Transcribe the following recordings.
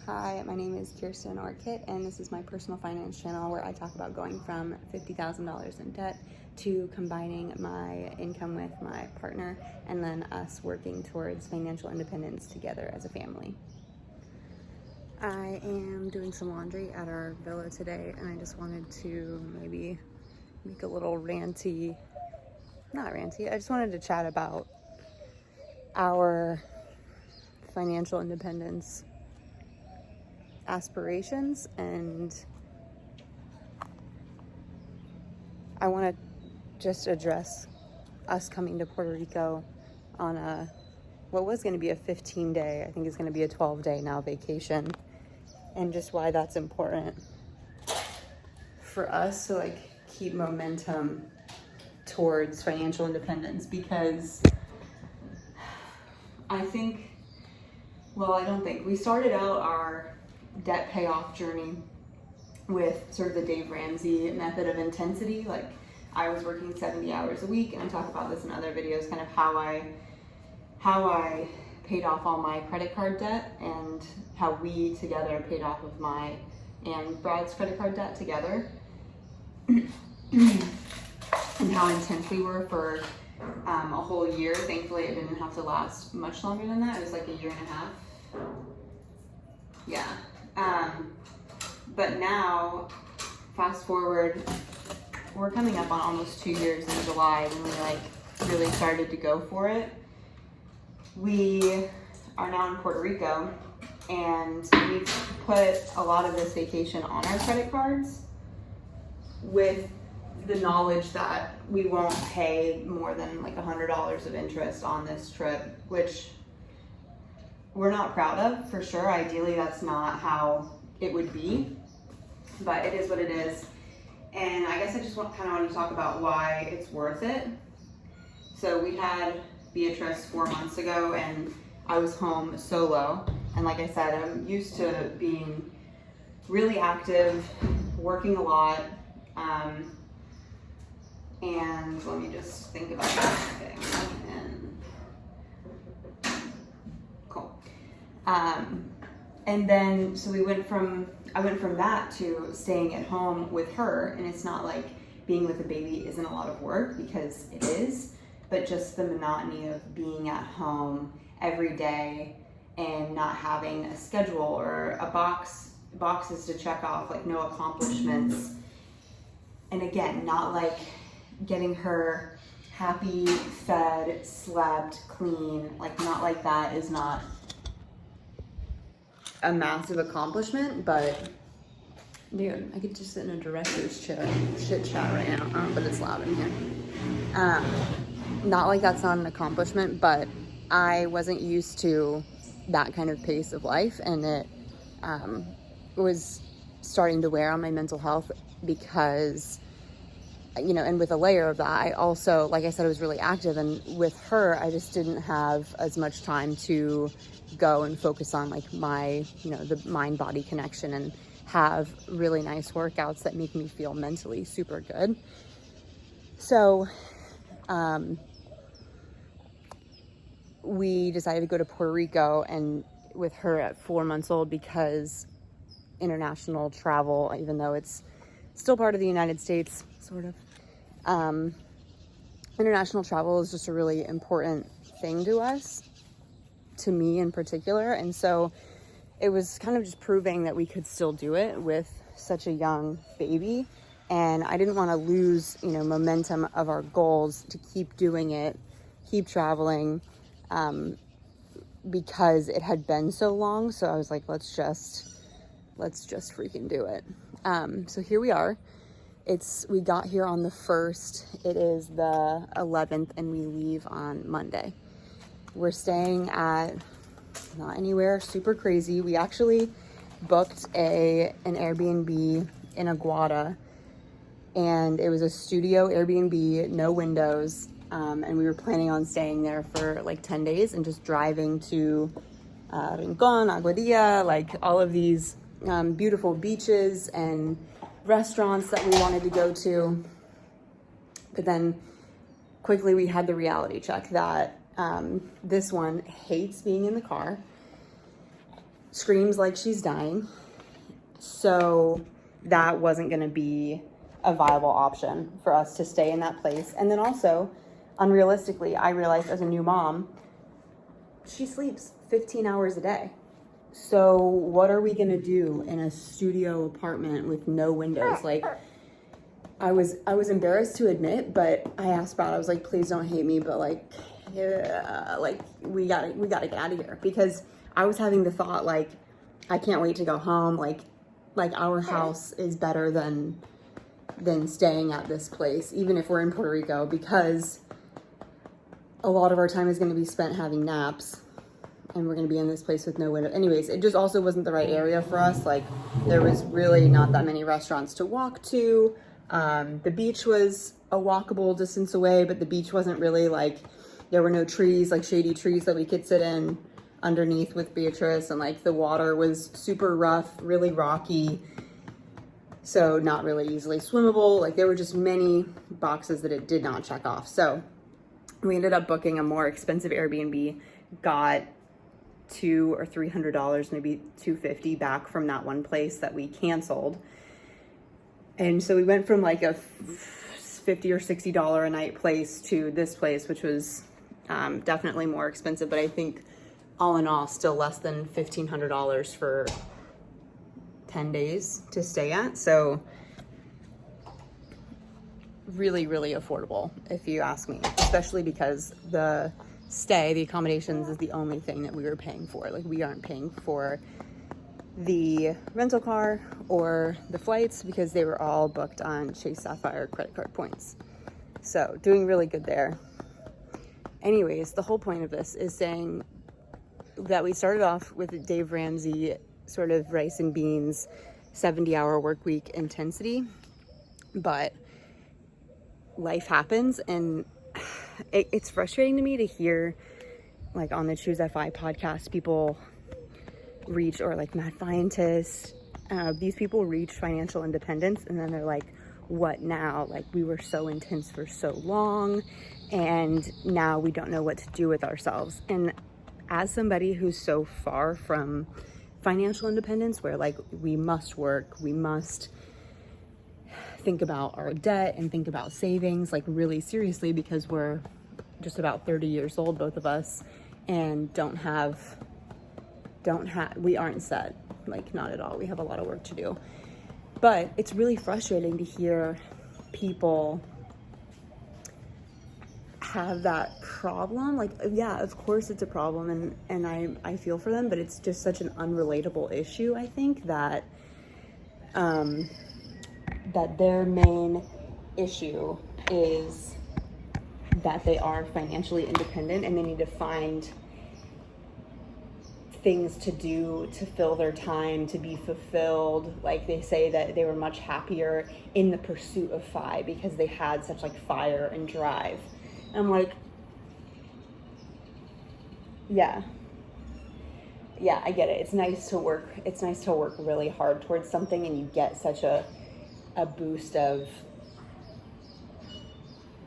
Hi, my name is Kirsten Orkit, and this is my personal finance channel where I talk about going from $50,000 in debt to combining my income with my partner and then us working towards financial independence together as a family. I am doing some laundry at our villa today, and I just wanted to maybe make a little ranty, not ranty, I just wanted to chat about our financial independence aspirations, and I want to just address us coming to Puerto Rico on what was going to be a 15-day, I think it's going to be a 12-day now vacation, and just why that's important for us to keep momentum towards financial independence. Because we started out our debt payoff journey with sort of the Dave Ramsey method of intensity. Like, I was working 70 hours a week, and I talk about this in other videos, kind of how I paid off all my credit card debt, and how we together paid off of my and Brad's credit card debt together, and how intense we were for a whole year. Thankfully, it didn't have to last much longer than that. It was like a year and a half. Yeah. But now, fast forward, we're coming up on almost 2 years in July when we really started to go for it. We are now in Puerto Rico, and we've put a lot of this vacation on our credit cards with the knowledge that we won't pay more than $100 of interest on this trip, which we're not proud of, for sure. Ideally, that's not how it would be, but it is what it is. And I guess I just kind of want to talk about why it's worth it. So we had Beatrice 4 months ago, and I was home solo. And like I said, I'm used to being really active, working a lot. And let me just think about everything. Cool. And then, so I went from that to staying at home with her, and it's not like being with a baby isn't a lot of work, because it is, but just the monotony of being at home every day and not having a schedule or boxes to check off, no accomplishments. And again, not getting her happy, fed, slept, clean, not like that is not a massive accomplishment. But dude, I could just sit in a director's chair chit chat right now, but it's loud in here. Not like that's not an accomplishment, but I wasn't used to that kind of pace of life, and it was starting to wear on my mental health, because and with a layer of that, I also, like I said, I was really active, and with her, I just didn't have as much time to go and focus on my, the mind-body connection and have really nice workouts that make me feel mentally super good. So, we decided to go to Puerto Rico, and with her at 4 months old, because international travel, even though it's still part of the United States, sort of, international travel is just a really important thing to us, to me in particular. And so it was kind of just proving that we could still do it with such a young baby. And I didn't want to lose, momentum of our goals to keep doing it, keep traveling, because it had been so long. So I was like, let's just freaking do it. So here we are. We got here on the 1st. It is the 11th, and we leave on Monday. We're staying at not anywhere super crazy. We actually booked an Airbnb in Aguada, and it was a studio Airbnb, no windows. And we were planning on staying there for 10 days and just driving to Rincon, Aguadilla, all of these beautiful beaches and restaurants that we wanted to go to. But then quickly we had the reality check that this one hates being in the car. screams like she's dying. So that wasn't going to be a viable option for us to stay in that place. And then also, unrealistically, I realized as a new mom, she sleeps 15 hours a day. So what are we going to do in a studio apartment with no windows? Like, I was embarrassed to admit, but I asked Brad, I was like, please don't hate me, but like, yeah, like we gotta get out of here. Because I was having the thought, like, I can't wait to go home. Like our house is better than staying at this place, even if we're in Puerto Rico, because a lot of our time is going to be spent having naps, and we're going to be in this place with no window. Anyways, it just also wasn't the right area for us. Like, there was really not that many restaurants to walk to. The beach was a walkable distance away, but the beach wasn't really like, there were no trees, like shady trees that we could sit in underneath with Beatrice, and like the water was super rough, really rocky, so not really easily swimmable. Like, there were just many boxes that it did not check off. So we ended up booking a more expensive Airbnb, got $200 or $300, maybe $250 back from that one place that we canceled. And so we went from like a $50 or $60 a night place to this place, which was definitely more expensive, but I think all in all, still less than $1,500 for 10 days to stay at. So really, really affordable, if you ask me, especially because the accommodations is the only thing that we were paying for. Like, we aren't paying for the rental car or the flights because they were all booked on Chase Sapphire credit card points. So doing really good there. Anyways, the whole point of this is saying that we started off with Dave Ramsey, sort of rice and beans, 70-hour work week intensity, but life happens, and it's frustrating to me to hear, like, on the Choose FI podcast, people reach, or like Mad Scientist, these people reach financial independence, and then they're like, what now? Like, we were so intense for so long, and now we don't know what to do with ourselves. And as somebody who's so far from financial independence, where like we must work, we must think about our debt and think about savings like really seriously, because we're just about 30 years old, both of us, and we aren't set, like, not at all. We have a lot of work to do. But it's really frustrating to hear people have that problem. Like, yeah, of course it's a problem, and I feel for them, but it's just such an unrelatable issue, I think, that that their main issue is that they are financially independent and they need to find things to do to fill their time, to be fulfilled. Like, they say that they were much happier in the pursuit of FI because they had such like fire and drive. I'm like, yeah, I get it. It's nice to work really hard towards something, and you get such a boost of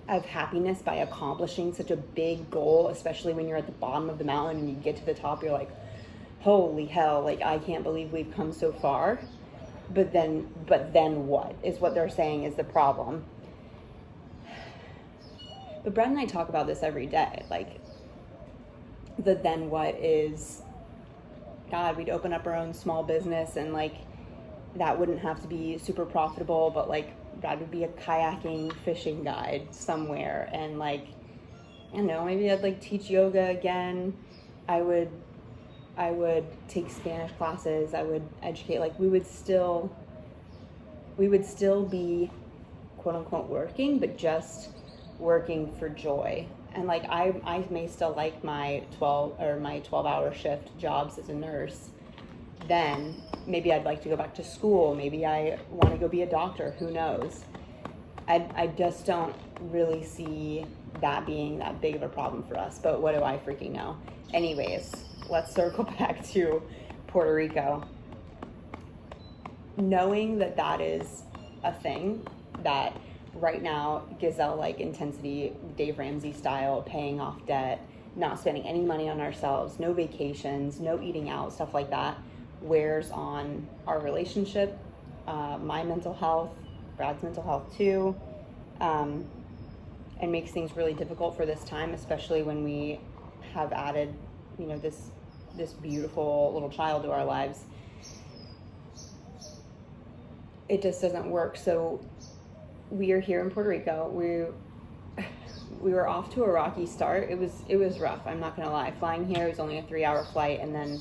happiness by accomplishing such a big goal, especially when you're at the bottom of the mountain and you get to the top, you're like, holy hell, like, I can't believe we've come so far. But then what is what they're saying is the problem. But Brett and I talk about this every day. Like, the then what is, God, we'd open up our own small business, and like, that wouldn't have to be super profitable, but like, Brad would be a kayaking fishing guide somewhere, and like, I don't know, maybe I'd like teach yoga again. I would take Spanish classes. I would educate. Like, we would still be quote unquote working, but just working for joy. And like, I may still like my 12-hour shift jobs as a nurse. Then maybe I'd like to go back to school. Maybe I want to go be a doctor. Who knows? I just don't really see that being that big of a problem for us. But what do I freaking know? Anyways, let's circle back to Puerto Rico. Knowing that that is a thing, that right now, gazelle-like intensity, Dave Ramsey style, paying off debt, not spending any money on ourselves, no vacations, no eating out, stuff like that, wears on our relationship, my mental health, Brad's mental health too, and makes things really difficult for this time, especially when we have added, this beautiful little child to our lives. It just doesn't work. So we are here in Puerto Rico. We were off to a rocky start. It was rough, I'm not gonna lie. Flying here was only a 3-hour flight, and then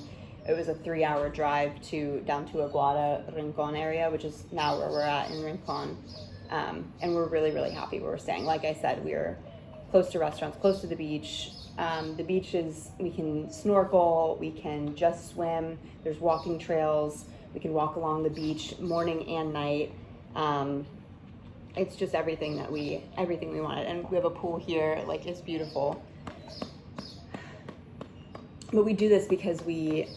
it was a 3-hour drive down to Aguada, Rincon area, which is now where we're at in Rincon. And we're really, really happy where we're staying. Like I said, we're close to restaurants, close to the beach. The beach we can snorkel, we can just swim, there's walking trails, we can walk along the beach morning and night. It's just everything we wanted. And we have a pool here, like, it's beautiful. But we do this because we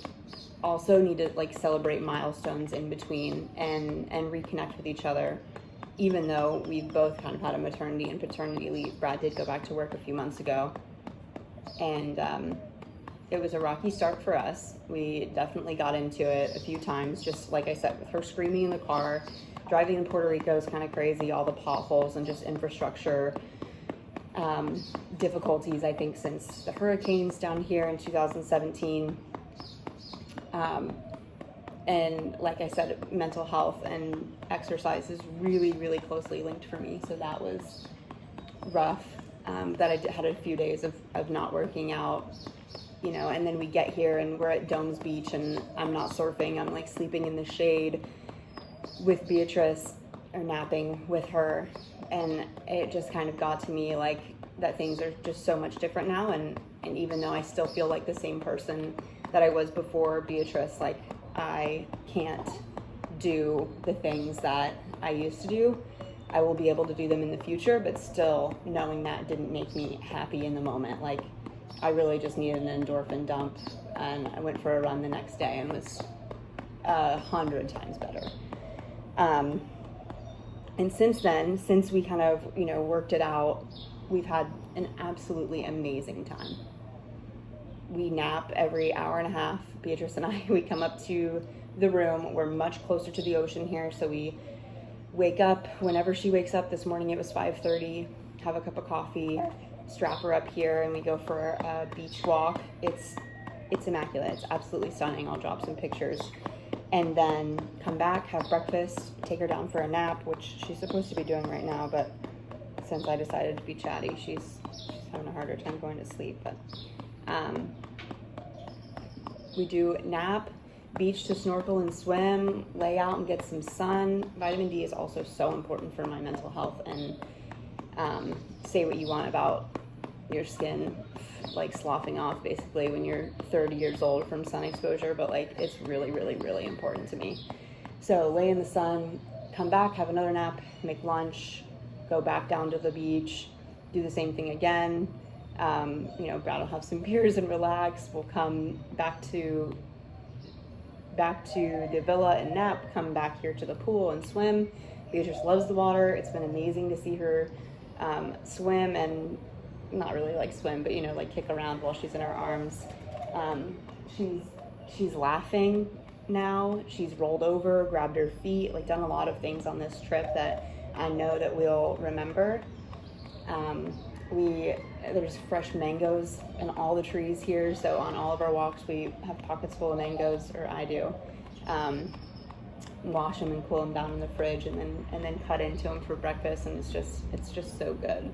also need to, like, celebrate milestones in between and reconnect with each other. Even though we've both kind of had a maternity and paternity leave. Brad did go back to work a few months ago. And it was a rocky start for us. We definitely got into it a few times, just like I said, with her screaming in the car. Driving in Puerto Rico is kind of crazy, all the potholes and just infrastructure difficulties, I think, since the hurricanes down here in 2017. And like I said, mental health and exercise is really, really closely linked for me. So that was rough, that I had a few days of not working out, and then we get here and we're at Domes Beach and I'm not surfing. I'm like sleeping in the shade with Beatrice, or napping with her. And it just kind of got to me like that things are just so much different now. And even though I still feel like the same person that I was before Beatrice, like, I can't do the things that I used to do. I will be able to do them in the future, but still knowing that didn't make me happy in the moment. Like, I really just needed an endorphin dump, and I went for a run the next day and was 100 times better. And since then, since we kind of, worked it out, we've had an absolutely amazing time. We nap every hour and a half. Beatrice and I, we come up to the room. We're much closer to the ocean here, so we wake up whenever she wakes up. This morning it was 5:30, have a cup of coffee, strap her up here, and we go for a beach walk. It's immaculate. It's absolutely stunning. I'll drop some pictures. And then come back, have breakfast, take her down for a nap, which she's supposed to be doing right now, but since I decided to be chatty, she's having a harder time going to sleep. But we do nap, beach to snorkel and swim, lay out and get some sun. Vitamin D is also so important for my mental health. And say what you want about your skin, like, sloughing off basically when you're 30 years old from sun exposure, but like, it's really, really, really important to me. So lay in the sun, come back, have another nap, make lunch, go back down to the beach, do the same thing again. Brad will have some beers and relax. We'll come back to the villa and nap, come back here to the pool and swim. Beatrice loves the water. It's been amazing to see her swim, and not really like swim, but like kick around while she's in our arms. She's laughing now. She's rolled over, grabbed her feet, like done a lot of things on this trip that I know that we'll remember. There's fresh mangoes in all the trees here, so on all of our walks we have pockets full of mangoes, or I do. Wash them and cool them down in the fridge, and then cut into them for breakfast, and it's just so good.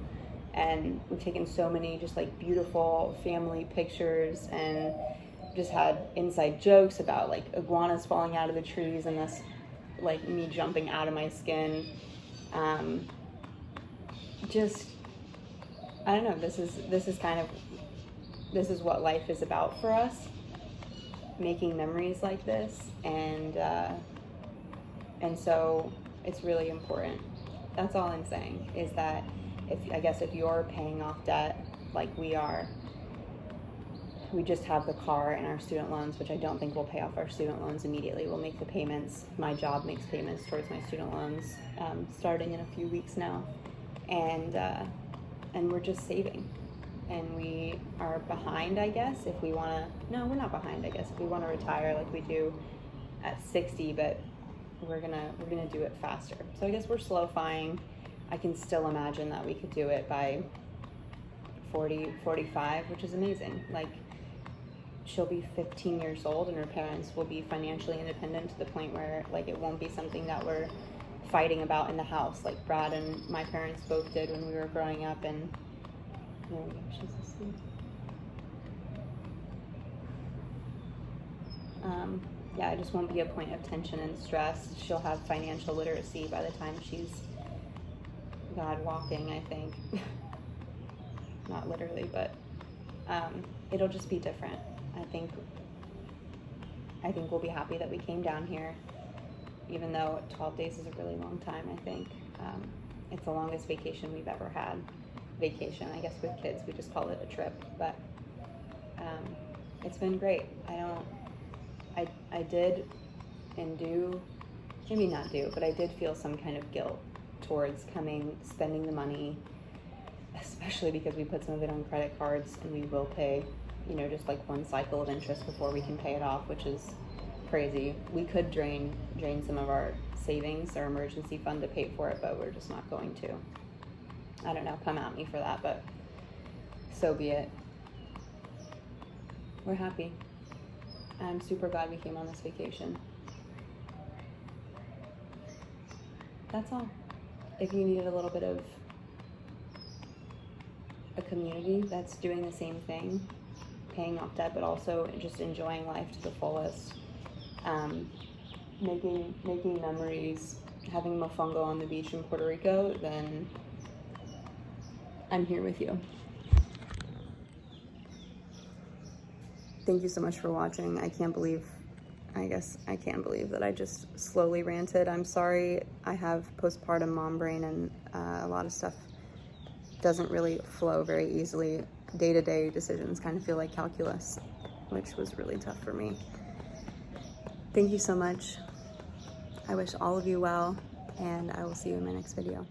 And we've taken so many just like beautiful family pictures, and just had inside jokes about like iguanas falling out of the trees and this, like, me jumping out of my skin. I don't know, this is what life is about for us, making memories like this, and so it's really important. That's all I'm saying, is that if you're paying off debt like we are, we just have the car and our student loans, which I don't think we'll pay off our student loans immediately. We'll make the payments. My job makes payments towards my student loans starting in a few weeks now, and we're just saving. and we are behind, I guess, if we want to. No, we're not behind, I guess, if we want to retire like we do at 60, but we're gonna do it faster. So I guess we're slow-fying. I can still imagine that we could do it by 40, 45, which is amazing. Like, she'll be 15 years old and her parents will be financially independent to the point where, like, it won't be something that we're fighting about in the house like Brad and my parents both did when we were growing up. And she's asleep. Yeah, it just won't be a point of tension and stress. She'll have financial literacy by the time she's, God, walking, I think. Not literally, but it'll just be different. I think we'll be happy that we came down here, even though 12 days is a really long time. I think it's the longest vacation we've ever had. Vacation, I guess with kids, we just call it a trip, but it's been great. I did and do, maybe not do, but I did feel some kind of guilt towards spending the money, especially because we put some of it on credit cards, and we will pay, just like one cycle of interest before we can pay it off, which is crazy. We could drain some of our savings or emergency fund to pay for it, but we're just not going to. I don't know, come at me for that, but so be it. We're happy. I'm super glad we came on this vacation. That's all. If you needed a little bit of a community that's doing the same thing, paying off debt, but also just enjoying life to the fullest, making memories, having mofongo on the beach in Puerto Rico, then I'm here with you. Thank you so much for watching. I can't believe that I just slowly ranted. I'm sorry. I have postpartum mom brain, and a lot of stuff doesn't really flow very easily. Day-to-day decisions kind of feel like calculus, which was really tough for me. Thank you so much. I wish all of you well, and I will see you in my next video.